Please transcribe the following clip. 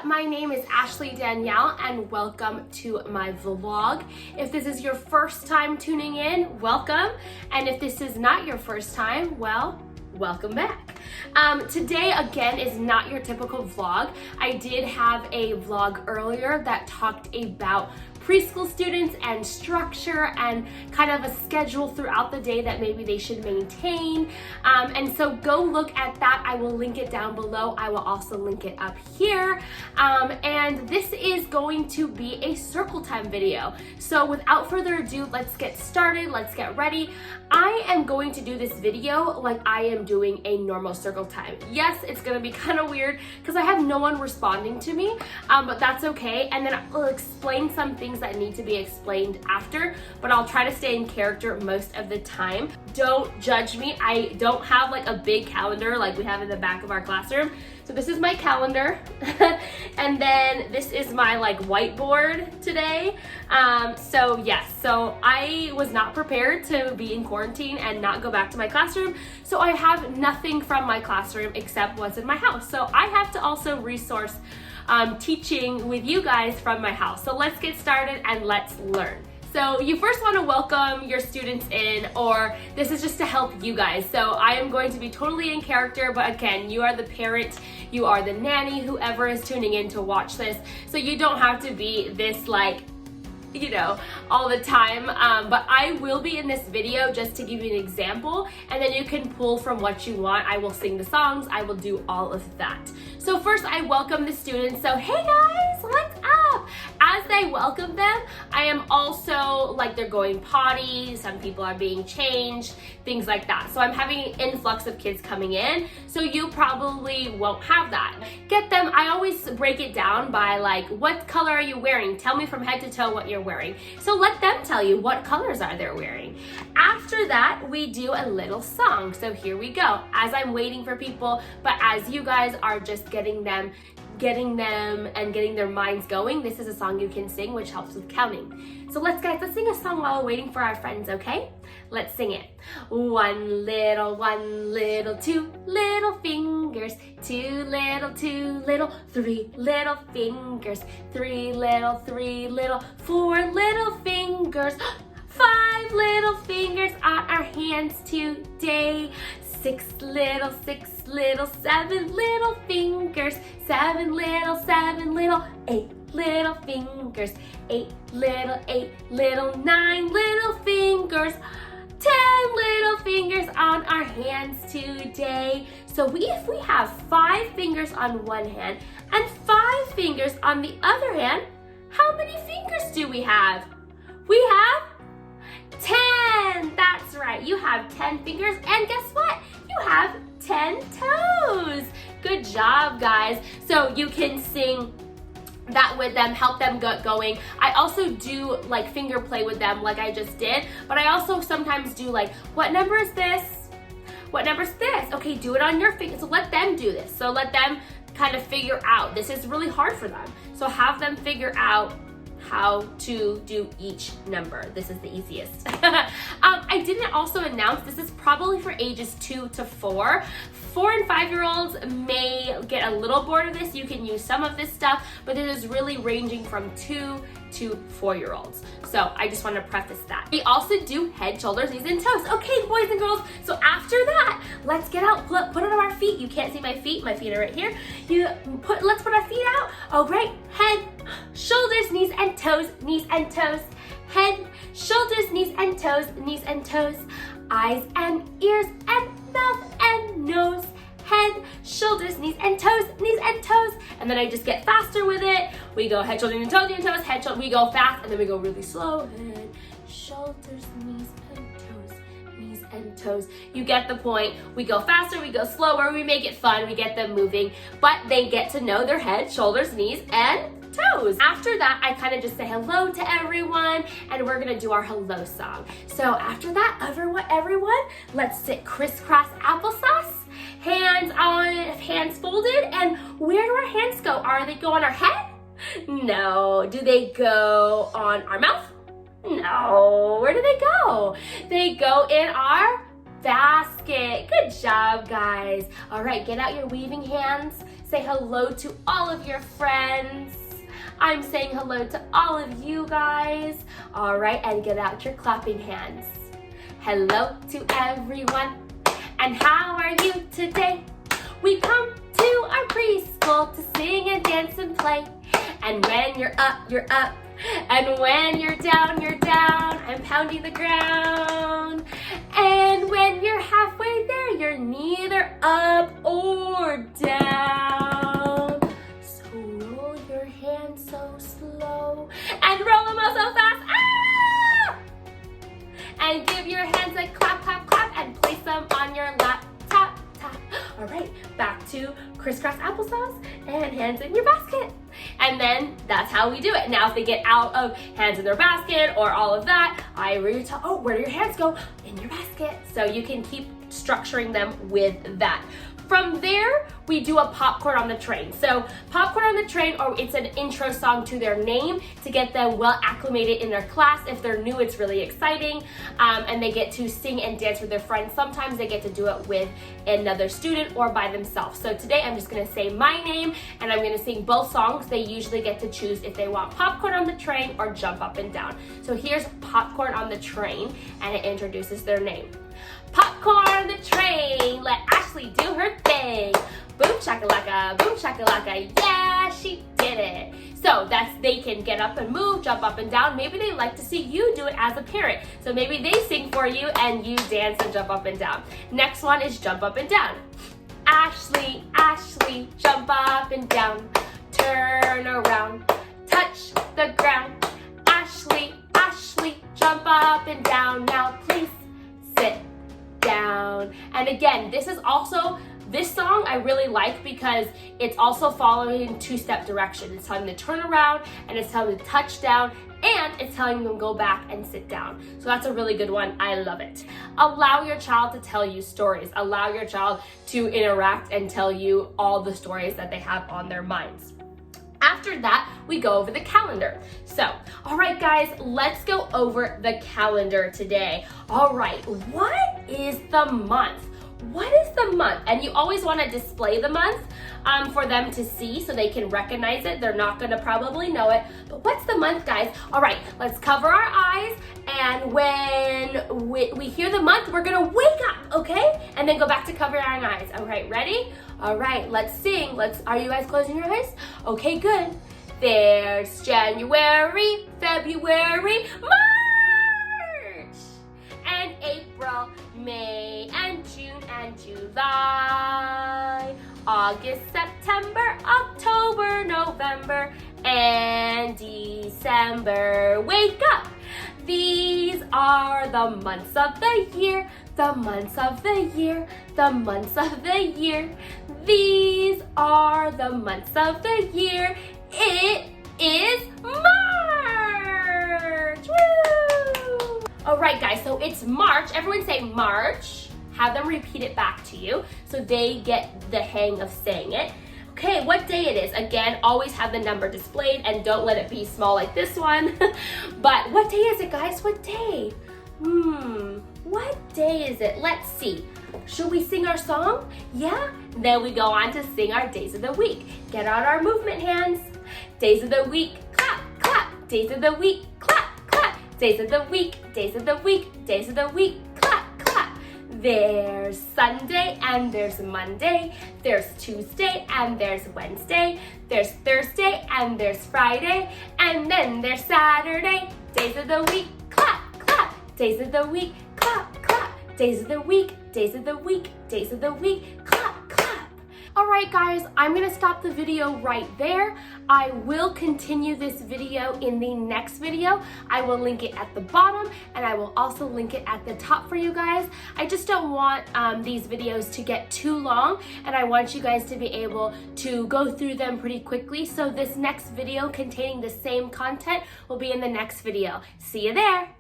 my name is Danielle and welcome to my vlog. If this is your first time tuning in, welcome. And if this is not your first time, well, welcome back. Today again is not your typical vlog. I did have a vlog earlier that talked about preschool students and structure and kind of a schedule throughout the day that maybe they should maintain. And so go look at that. I will link it down below. I will also link it up here. And this is going to be a circle time video. So without further ado, let's get started. Let's get ready. I am going to do this video like I am doing a normal circle time. Yes, it's gonna be kind of weird because I have no one responding to me, but that's okay. And then I'll explain some things that need to be explained after, but I'll try to stay in character most of the time. Don't judge me. I don't have like a big calendar like we have in the back of our classroom. So this is my calendar and then this is my like whiteboard today. So yes, so I was not prepared to be in quarantine and not go back to my classroom. So I have nothing from my classroom except what's in my house. So I have to also resource teaching with you guys from my house. So let's get started and let's learn. So you first want to welcome your students in, or this is just to help you guys. So I am going to be totally in character, but again, you are the parent, you are the nanny, whoever is tuning in to watch this. So you don't have to be this like, you know, all the time, but I will be in this video just to give you an example, and then you can pull from what you want. I will sing the songs, I will do all of that. So first I welcome the students. So hey guys, what's up? As I welcome them, I am also like they're going potty, some people are being changed, things like that. So I'm having an influx of kids coming in, so you probably won't have that. Get them, I always break it down by like, what color are you wearing? Tell me from head to toe what you're wearing. So let them tell you what colors are they wearing. After that, we do a little song. So here we go. As I'm waiting for people, but as you guys are just getting them and getting their minds going, this is a song you can sing which helps with counting. So let's sing a song while we're waiting for our friends, okay? Let's sing it. One little, two little fingers, two little, three little fingers, three little, four little fingers, five little fingers on our hands today. Six little, seven little fingers, seven little, eight little fingers, eight little, nine little fingers, 10 little fingers on our hands today. So if we have 5 fingers on one hand and 5 fingers on the other hand, how many fingers do we have? We have 10. That's right. You have 10 fingers, and guess what? You have 10 toes. Good job, guys. So you can sing that with them, help them get going. I also do like finger play with them like I just did, but I also sometimes do like, what number is this? What number is this? Okay, do it on your finger. So let them do this. So let them kind of figure out. This is really hard for them. So have them figure out how to do each number. This is the easiest. I didn't also announce, this is probably for ages 2 to 4. 4 and 5-year-olds may get a little bored of this. You can use some of this stuff, but it is really ranging from 2 to 4-year-olds. So I just want to preface that. We also do head, shoulders, knees, and toes. Okay, boys and girls, so after that, let's get out, put it on our feet. You can't see my feet are right here. Let's put our feet out. Oh, great. Head, shoulders, knees, and toes, knees, and toes. Head, shoulders, knees, and toes, knees, and toes. Eyes and ears and mouth and nose. Head, shoulders, knees, and toes, knees, and toes. And then I just get faster with it. We go head, shoulders, and toes, knees, and toes, head, shoulders. We go fast, and then we go really slow. Head, shoulders, knees, and toes, knees, and toes. You get the point. We go faster, we go slower, we make it fun, we get them moving, but they get to know their head, shoulders, knees, and toes. After that, I kind of just say hello to everyone, and we're gonna do our hello song. So after that, everyone, let's sit crisscross applesauce, hands folded, and where do our hands go? Are they go on our head? No. Do they go on our mouth? No. Where do they go? They go in our basket. Good job, guys. All right, get out your weaving hands. Say hello to all of your friends. I'm saying hello to all of you guys. All right, and get out your clapping hands. Hello to everyone. And how are you today? We come to our preschool to sing and dance and play. And when you're up, you're up. And when you're down, you're down. I'm pounding the ground. And when you're halfway there, you're neither up or down. So roll your hands so slow and roll them out so fast. Ah! And give your hands a clap, clap, clap, and place them on your lap. Tap, tap. All right, back to crisscross applesauce and hands in your basket. And then that's how we do it. Now, if they get out of hands in their basket or all of that, I really tell, oh, where do your hands go? In your basket. So you can keep structuring them with that. From there, we do a popcorn on the train. So popcorn on the train, or it's an intro song to their name to get them well acclimated in their class. If they're new, it's really exciting. And they get to sing and dance with their friends. Sometimes they get to do it with another student or by themselves. So today I'm just gonna say my name and I'm gonna sing both songs. They usually get to choose if they want popcorn on the train or jump up and down. So here's popcorn on the train, and it introduces their name. Popcorn on the train, let Ashley do her thing. Boom shakalaka, yeah, she did it. So they can get up and move, jump up and down. Maybe they like to see you do it as a parent. So maybe they sing for you and you dance and jump up and down. Next one is jump up and down. Ashley, Ashley, jump up and down. Turn around, touch the ground. Ashley, Ashley, jump up and down. Now please sit down. And again, this song I really like because it's also following two-step direction. It's telling them to turn around, and it's telling them to touch down, and it's telling them to go back and sit down. So that's a really good one. I love it. Allow your child to tell you stories. Allow your child to interact and tell you all the stories that they have on their minds. After that, we go over the calendar. So, all right, guys, let's go over the calendar today. All right, what is the month? What is the month? And you always want to display the month for them to see so they can recognize it. They're not going to probably know it. But what's the month, guys? All right, let's cover our eyes. And when we hear the month, we're going to wake up, okay? And then go back to covering our eyes. All right, ready? All right, let's sing. Are you guys closing your eyes? Okay, good. There's January, February, March, and April, May, and June, and July, August, September, October, November, and December. Wake up! These are the months of the year, the months of the year, the months of the year. These are the months of the year. It is March! Woo! All right, guys, so it's March. Everyone say March. Have them repeat it back to you so they get the hang of saying it. Okay, what day it is? Again, always have the number displayed and don't let it be small like this one. But what day is it, guys? What day? What day is it? Let's see. Should we sing our song? Yeah? Then we go on to sing our days of the week. Get out our movement hands. Days of the week, clap, clap. Days of the week, clap, clap. Days of the week, days of the week, days of the week, clap, clap. There's Sunday and there's Monday. There's Tuesday and there's Wednesday. There's Thursday and there's Friday. And then there's Saturday. Days of the week, clap, clap. Days of the week, clap, clap. Days of the week, days of the week, days of the week, clap, clap. All right, guys, I'm gonna stop the video right there. I will continue this video in the next video. I will link it at the bottom and I will also link it at the top for you guys. I just don't want these videos to get too long, and I want you guys to be able to go through them pretty quickly. So this next video containing the same content will be in the next video. See you there.